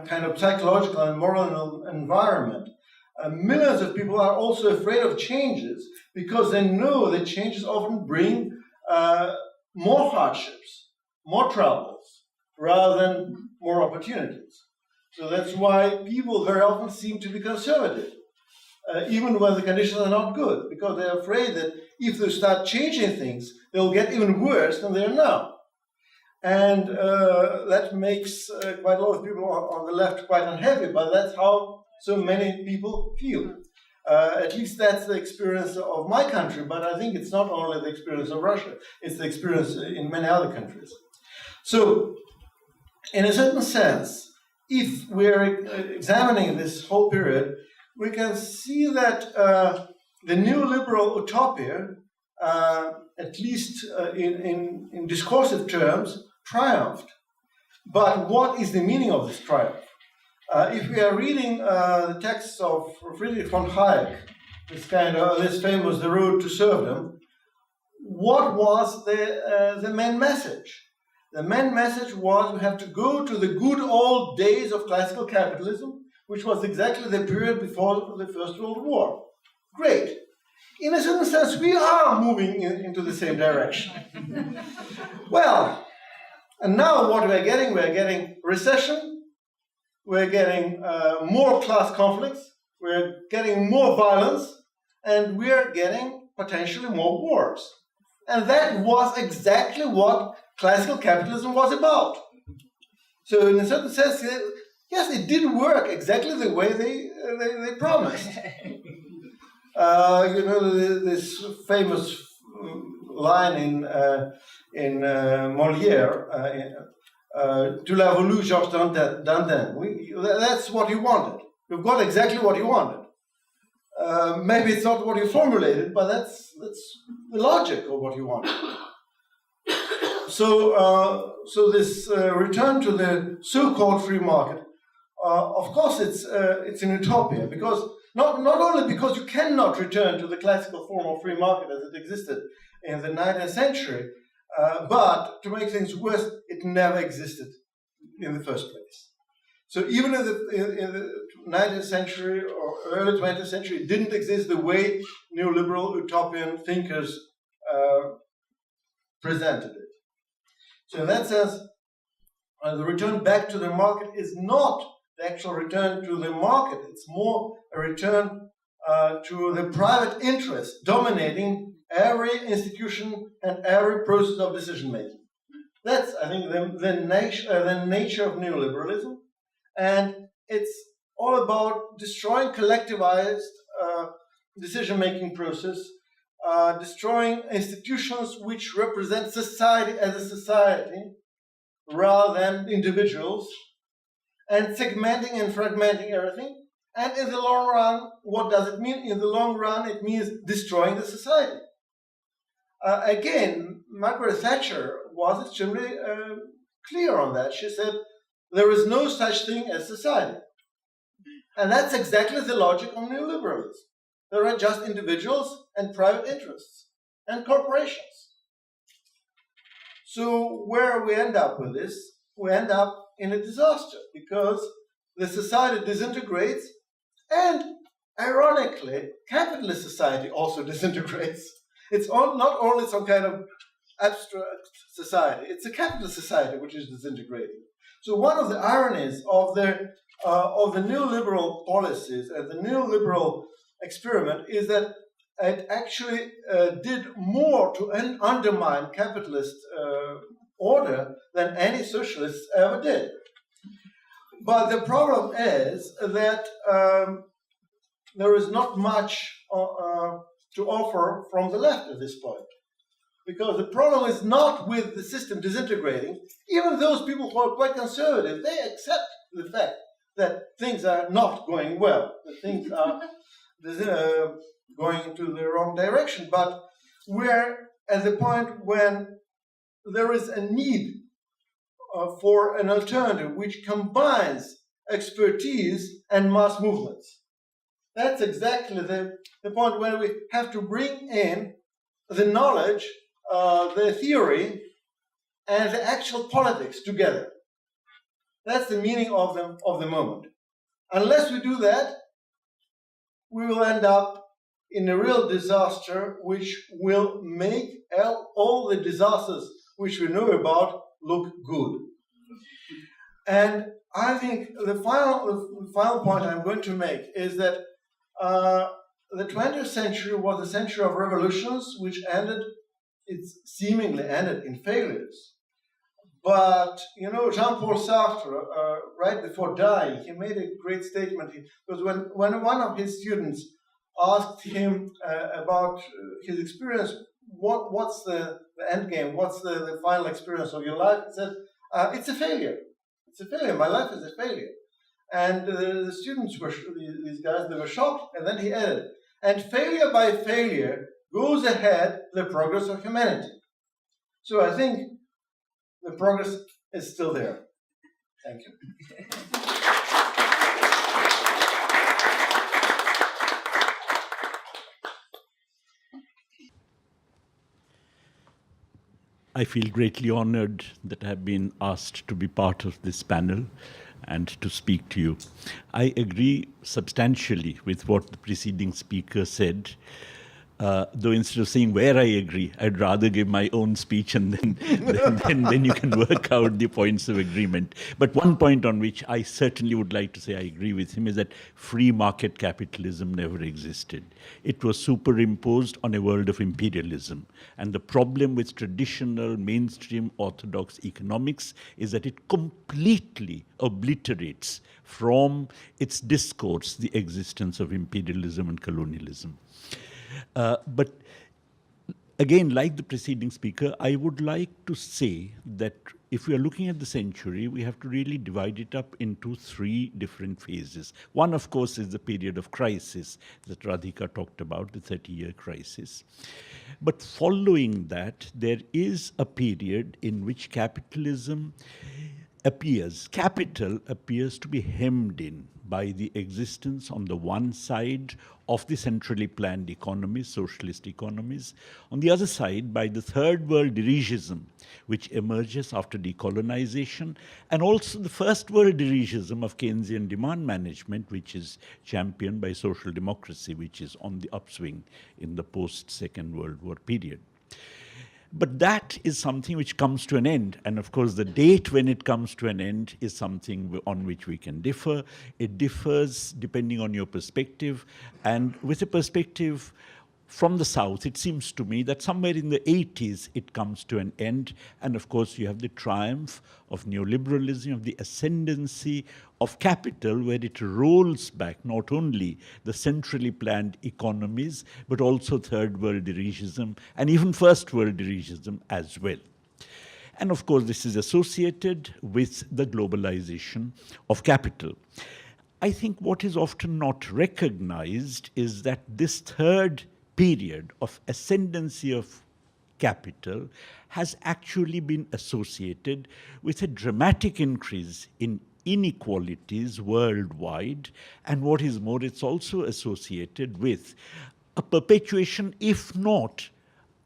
kind of psychological and moral environment, millions of people are also afraid of changes, because they know that changes often bring more hardships, more troubles, rather than more opportunities. So that's why people very often seem to be conservative, even when the conditions are not good, because they're afraid that if they start changing things, they'll get even worse than they are now. And that makes quite a lot of people on the left quite unhappy, but that's how so many people feel. At least that's the experience of my country, but I think it's not only the experience of Russia, it's the experience in many other countries. So, in a certain sense, if we're examining this whole period, we can see that the neoliberal utopia, at least in discursive terms, triumphed. But what is the meaning of this triumph? If we are reading the texts of Friedrich von Hayek, this famous The Road to Serfdom, what was the main message? The main message was we have to go to the good old days of classical capitalism, which was exactly the period before the First World War. Great. In a certain sense, we are moving into the same direction. Well, and now what we're getting? We're getting recession, we're getting more class conflicts, we're getting more violence, and we're getting potentially more wars. And that was exactly what classical capitalism was about. So in a certain sense, yes, it did work exactly the way they promised. This famous line in Molière, "Tu l'as voulu, Georges Dandin." That's what you wanted. You've got exactly what you wanted. Maybe it's not what you formulated, but that's the logic of what you wanted. So this return to the so-called free market, of course, it's an utopia, because not only because you cannot return to the classical form of free market as it existed in the 19th century, but to make things worse, it never existed in the first place. So even in the 19th century or early 20th century, it didn't exist the way neoliberal utopian thinkers presented it. So in that sense, the return back to the market is not the actual return to the market. It's more a return to the private interest dominating every institution and every process of decision-making. That's, I think, the nature of neoliberalism. And it's all about destroying collectivized decision-making process, destroying institutions which represent society as a society rather than individuals, and segmenting and fragmenting everything. And in the long run, what does it mean? In the long run, it means destroying the society. Again, Margaret Thatcher was extremely clear on that. She said, there is no such thing as society. And that's exactly the logic of neoliberalism. There are just individuals and private interests and corporations. So where we end up with this, we end up in a disaster, because the society disintegrates, and ironically, capitalist society also disintegrates. It's not only some kind of abstract society, it's a capitalist society which is disintegrating. So one of the ironies of the neoliberal policies and the neoliberal experiment is that it actually did more to undermine capitalist order than any socialists ever did. But the problem is that there is not much to offer from the left at this point. Because the problem is not with the system disintegrating. Even those people who are quite conservative, they accept the fact that things are not going well, that things are going into the wrong direction. But we're at the point when there is a need for an alternative which combines expertise and mass movements. That's exactly the point where we have to bring in the knowledge, the theory, and the actual politics together. That's the meaning of the moment. Unless we do that, we will end up in a real disaster which will make all the disasters which we know about look good. And I think the final point I'm going to make is that the 20th century was a century of revolutions which seemingly ended in failures. But, Jean-Paul Sartre, right before dying, he made a great statement. Because when one of his students asked him about his experience, what's the end game? What's the final experience of your life? He said, it's a failure. It's a failure. My life is a failure. And the students these guys, they were shocked. And then he added, and failure by failure goes ahead the progress of humanity. So I think the progress is still there. Thank you. I feel greatly honored that I have been asked to be part of this panel and to speak to you. I agree substantially with what the preceding speaker said. Though instead of saying where I agree, I'd rather give my own speech and then you can work out the points of agreement. But one point on which I certainly would like to say I agree with him is that free market capitalism never existed. It was superimposed on a world of imperialism. And the problem with traditional mainstream orthodox economics is that it completely obliterates from its discourse the existence of imperialism and colonialism. But again, like the preceding speaker, I would like to say that if we are looking at the century, we have to really divide it up into three different phases. One, of course, is the period of crisis that Radhika talked about, the 30-year crisis. But following that, there is a period in which capital appears to be hemmed in by the existence on the one side of the centrally planned economies, socialist economies, on the other side by the third world dirigism, which emerges after decolonization, and also the first world dirigism of Keynesian demand management, which is championed by social democracy, which is on the upswing in the post-Second World War period. But that is something which comes to an end. And of course, the date when it comes to an end is something on which we can differ. It differs depending on your perspective. And with a perspective from the South, it seems to me that somewhere in the 80s, it comes to an end. And of course, you have the triumph of neoliberalism, of the ascendancy of capital, where it rolls back not only the centrally planned economies, but also third world dirigism and even first world dirigism as well. And of course, this is associated with the globalization of capital. I think what is often not recognized is that this third period of ascendancy of capital has actually been associated with a dramatic increase in inequalities worldwide, and what is more, it's also associated with a perpetuation, if not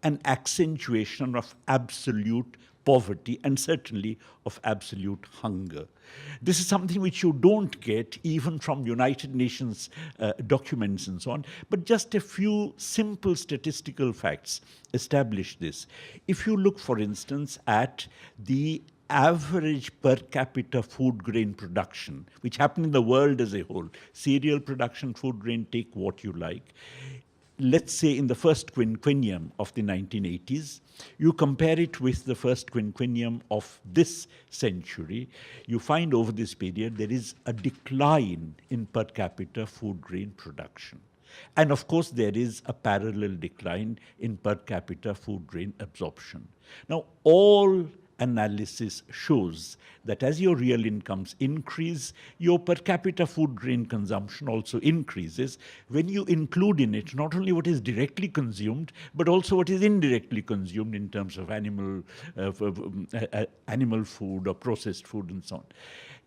an accentuation of absolute poverty and certainly of absolute hunger. This is something which you don't get even from United Nations documents and so on, but just a few simple statistical facts establish this. If you look, for instance, at the average per capita food grain production, which happened in the world as a whole, cereal production, food grain, take what you like, let's say in the first quinquennium of the 1980s, you compare it with the first quinquennium of this century, you find over this period there is a decline in per capita food grain production. And of course, there is a parallel decline in per capita food grain absorption. Now, all analysis shows that as your real incomes increase, your per capita food grain consumption also increases when you include in it not only what is directly consumed, but also what is indirectly consumed in terms of animal food or processed food and so on.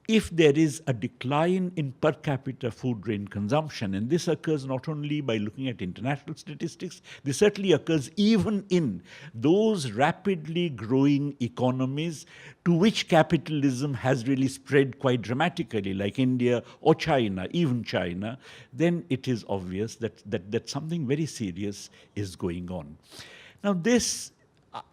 If there is a decline in per capita food grain consumption, and this occurs not only by looking at international statistics, this certainly occurs even in those rapidly growing economies to which capitalism has really spread quite dramatically, like India or China, even China, then it is obvious that something very serious is going on. Now, this,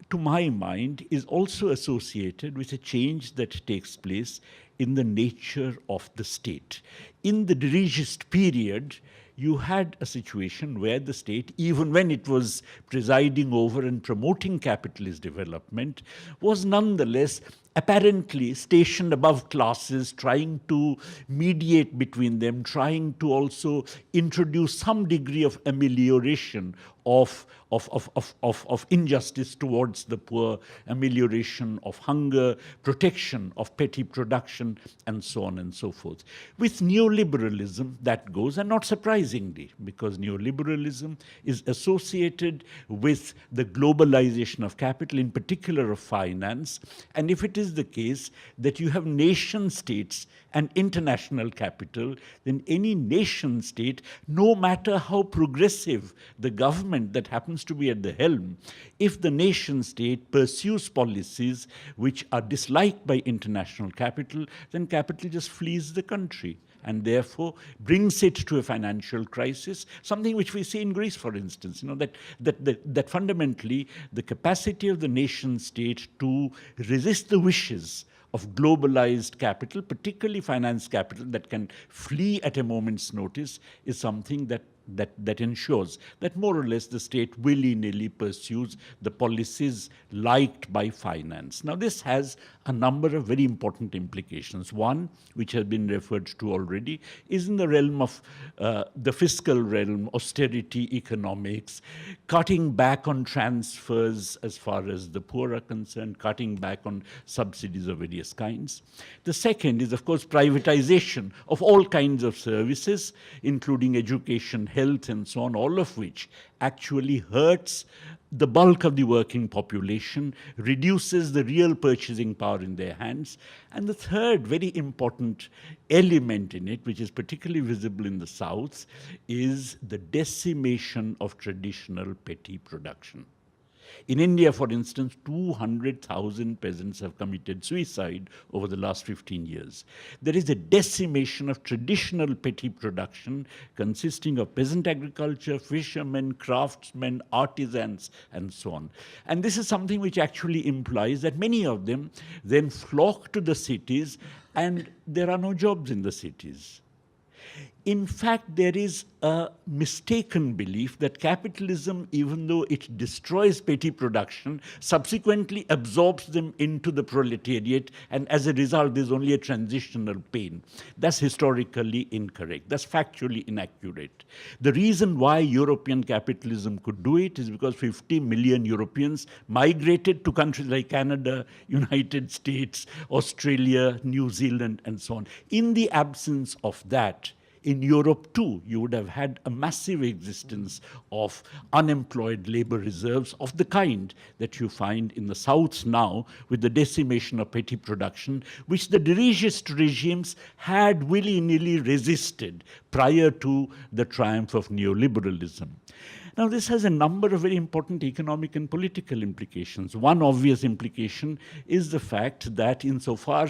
to my mind, is also associated with a change that takes place in the nature of the state. In the dirigist period, you had a situation where the state, even when it was presiding over and promoting capitalist development, was nonetheless apparently stationed above classes, trying to mediate between them, trying to also introduce some degree of amelioration of injustice towards the poor, amelioration of hunger, protection of petty production, and so on and so forth. With neoliberalism, that goes, and not surprisingly, because neoliberalism is associated with the globalization of capital, in particular of finance, and if it is the case that you have nation states and international capital, then any nation state, no matter how progressive the government that happens happens to be at the helm, if the nation state pursues policies which are disliked by international capital, then capital just flees the country and therefore brings it to a financial crisis, something which we see in Greece, for instance, that fundamentally the capacity of the nation state to resist the wishes of globalized capital, particularly finance capital that can flee at a moment's notice, is something that ensures that more or less the state willy-nilly pursues the policies liked by finance. Now, this has a number of very important implications. One, which has been referred to already, is in the realm of the fiscal realm, austerity economics, cutting back on transfers as far as the poor are concerned, cutting back on subsidies of various kinds. The second is, of course, privatization of all kinds of services, including education, health, and so on, all of which actually hurts the bulk of the working population, reduces the real purchasing power in their hands. And the third very important element in it, which is particularly visible in the South, is the decimation of traditional petty production. In India, for instance, 200,000 peasants have committed suicide over the last 15 years. There is a decimation of traditional petty production consisting of peasant agriculture, fishermen, craftsmen, artisans, and so on. And this is something which actually implies that many of them then flock to the cities and there are no jobs in the cities. In fact, there is a mistaken belief that capitalism, even though it destroys petty production, subsequently absorbs them into the proletariat, and as a result, there's only a transitional pain. That's historically incorrect. That's factually inaccurate. The reason why European capitalism could do it is because 50 million Europeans migrated to countries like Canada, United States, Australia, New Zealand, and so on. In the absence of that, in Europe too, you would have had a massive existence of unemployed labor reserves of the kind that you find in the South now with the decimation of petty production, which the dirigist regimes had willy-nilly resisted prior to the triumph of neoliberalism. Now, this has a number of very important economic and political implications. One obvious implication is the fact that insofar,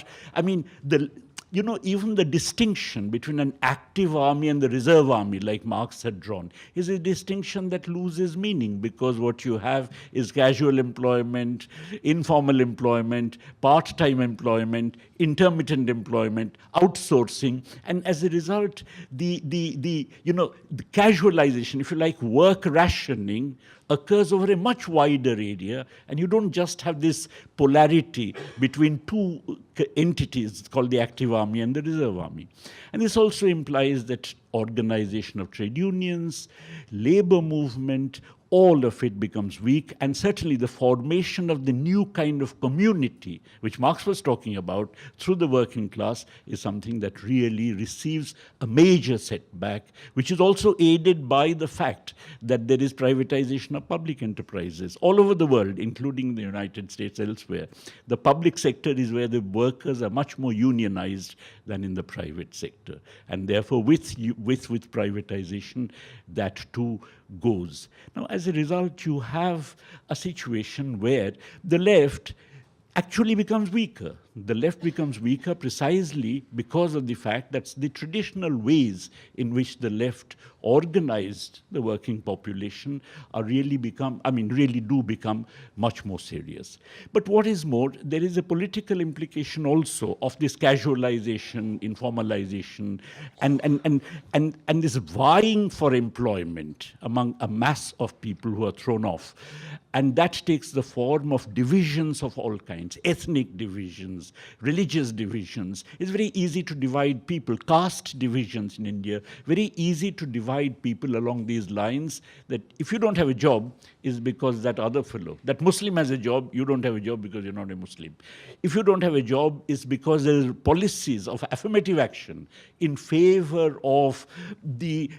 even the distinction between an active army and the reserve army, like Marx had drawn, is a distinction that loses meaning because what you have is casual employment, informal employment, part-time employment, intermittent employment, outsourcing, and as a result, the casualization, if you like, work rationing, occurs over a much wider area, and you don't just have this polarity between two entities called the active army and the reserve army. And this also implies that organization of trade unions, labor movement, all of it becomes weak, and certainly the formation of the new kind of community, which Marx was talking about, through the working class, is something that really receives a major setback, which is also aided by the fact that there is privatization of public enterprises all over the world, including the United States, elsewhere. The public sector is where the workers are much more unionized than in the private sector. And therefore, with privatization, that too goes. Now, as a result, you have a situation where the left actually becomes weaker. The left becomes weaker precisely because of the fact that the traditional ways in which the left organized the working population are really do become much more serious. But what is more, there is a political implication also of this casualization, informalization, and this vying for employment among a mass of people who are thrown off. And that takes the form of divisions of all kinds, ethnic divisions, religious divisions. It's very easy to divide people, caste divisions in India, very easy to divide people along these lines, that if you don't have a job, is because that other fellow, that Muslim has a job, you don't have a job because you're not a Muslim. If you don't have a job, it's because there are policies of affirmative action in favor of the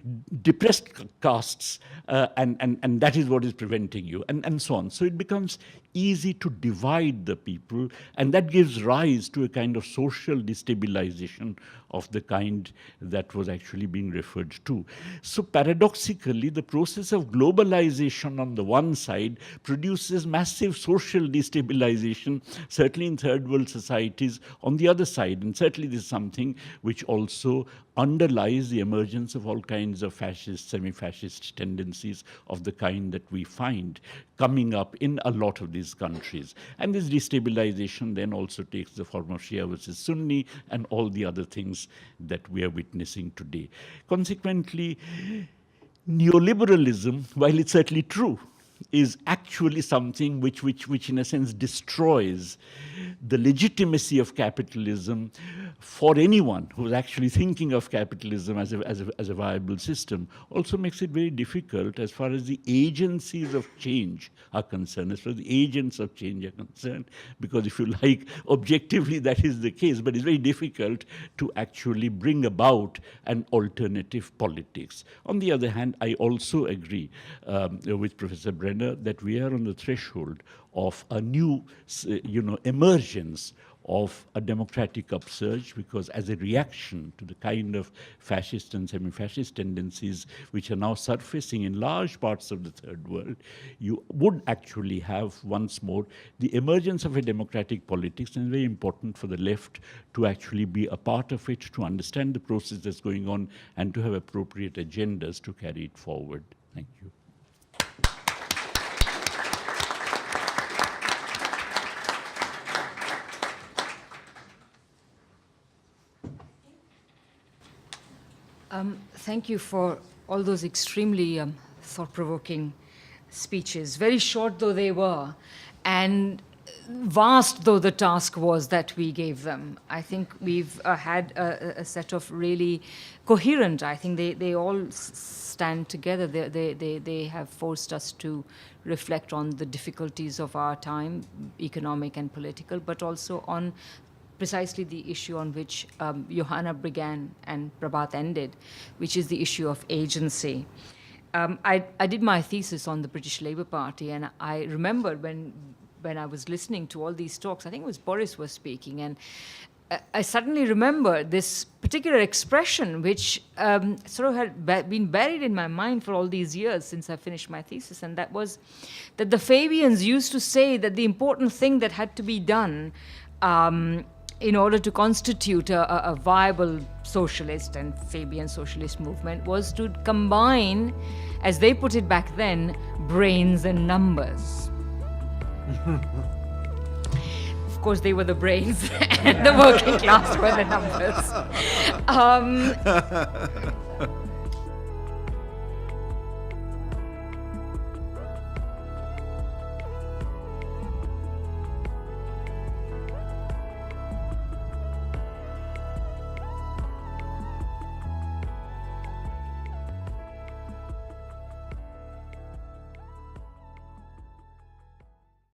depressed castes, and that is what is preventing you, and so on. So it becomes easy to divide the people, and that gives rise rise to a kind of social destabilization of the kind that was actually being referred to. So paradoxically, the process of globalization on the one side produces massive social destabilization, certainly in third world societies on the other side. And certainly this is something which also underlies the emergence of all kinds of fascist, semi-fascist tendencies of the kind that we find coming up in a lot of these countries. And this destabilization then also takes the form of Shia versus Sunni and all the other things that we are witnessing today. Consequently, neoliberalism, while it's certainly true, is actually something which in a sense destroys the legitimacy of capitalism for anyone who's actually thinking of capitalism as a viable system. Also makes it very difficult as far as the agencies of change are concerned, as far as the agents of change are concerned, because if you like, objectively that is the case, but it's very difficult to actually bring about an alternative politics. On the other hand, I also agree with Professor Brenner that we are on the threshold of a new, emergence of a democratic upsurge, because as a reaction to the kind of fascist and semi-fascist tendencies which are now surfacing in large parts of the third world, you would actually have once more the emergence of a democratic politics, and it's very important for the left to actually be a part of it, to understand the process that's going on, and to have appropriate agendas to carry it forward. Thank you. Thank you for all those extremely thought-provoking speeches, very short though they were, and vast though the task was that we gave them. I think we've had a set of really coherent, I think they all stand together. They have forced us to reflect on the difficulties of our time, economic and political, but also on precisely the issue on which Johanna began and Prabhat ended, which is the issue of agency. I did my thesis on the British Labour Party, and I remember when I was listening to all these talks, I think it was Boris was speaking, and I suddenly remembered this particular expression which sort of had been buried in my mind for all these years since I finished my thesis, and that was that the Fabians used to say that the important thing that had to be done in order to constitute a viable socialist and Fabian socialist movement was to combine, as they put it back then, brains and numbers. Of course, they were the brains and the working class were the numbers.